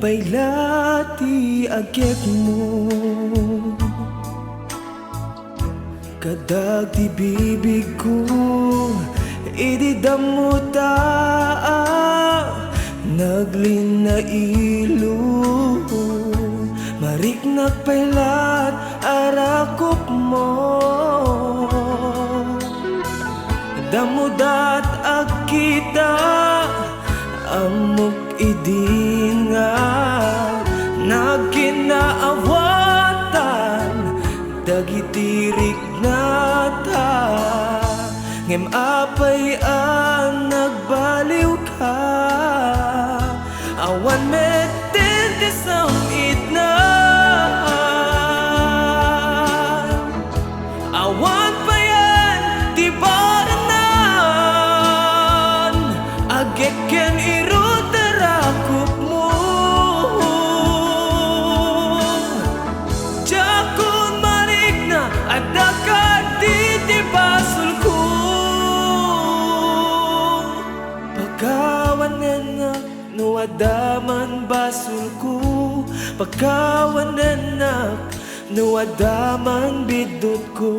pailati agek mo kadag ti bibig ko ididamota naglinailo mariknak pailat arakop mo damudat agkita amok idinga nagkinaawatan dagitirik nata ngem apay ang nagbaliw ka awan metin ti samit na awan pa yan ti baranan ageken irutarakop mo jakun marik na at nakati ti basol ko pagkawanenak no adaman basol ko pagkawanenak no adaman bidot ko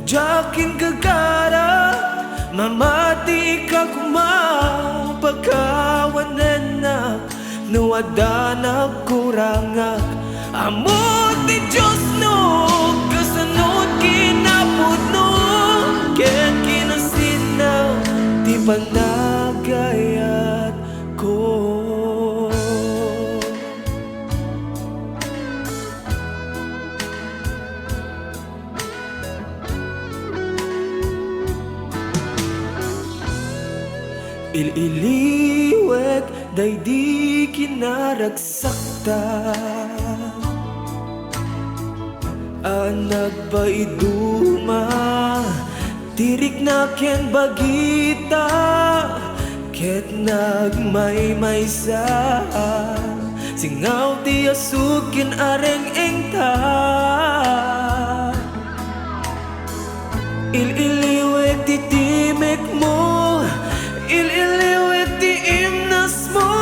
jakin gagara mamati ka kuma pagkawanenak no adanak kurangak amot ti Diyos no kasanod kinapudno ken kinasinaw ti panagayat ko ililiwek day di kinaragsakta anak ba iduma tirik na ken bagita ket nagmaymaysa singaw ti asukin areng engta ililiwek ti timek mo ililiwek ti imnas mo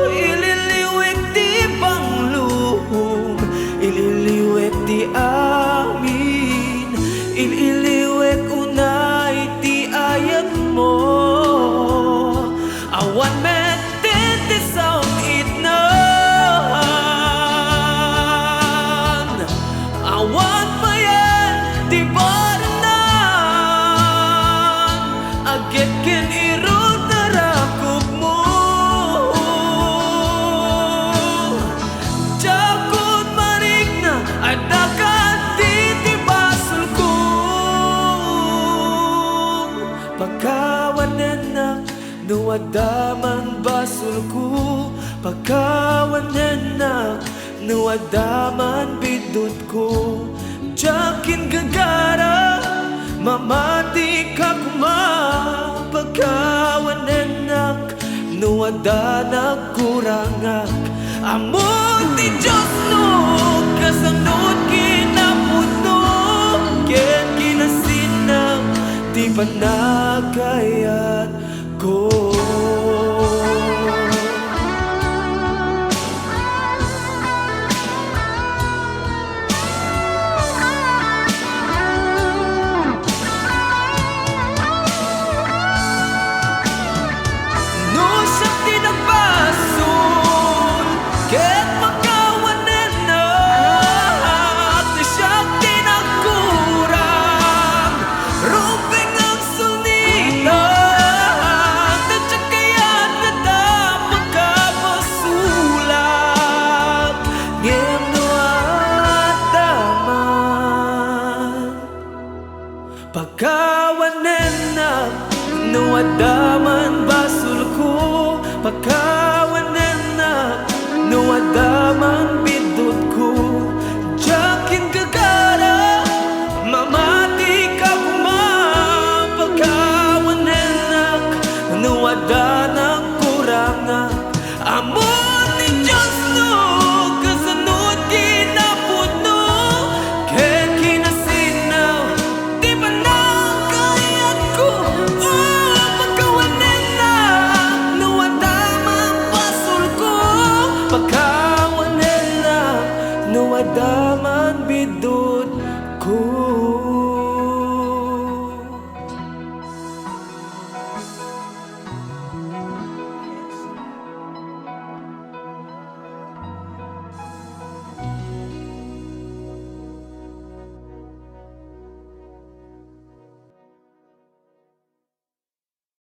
ililiwek ti pangluhom ililiwek ti amin ililiwek unay ti ayat mo awan metin ti samit na awan pa yan ti baranan agit ken irutarakop mo jakun marik na at nakati ti basol ko pagkawanenak no adaman basol ko pagkawanenak no adaman bidot ko jakin gagara mamati ka kuma pagkawanenak no adanak kurangak amot ti Diyos no kasanod kinapudno ken kinasinaw ti panagayat ko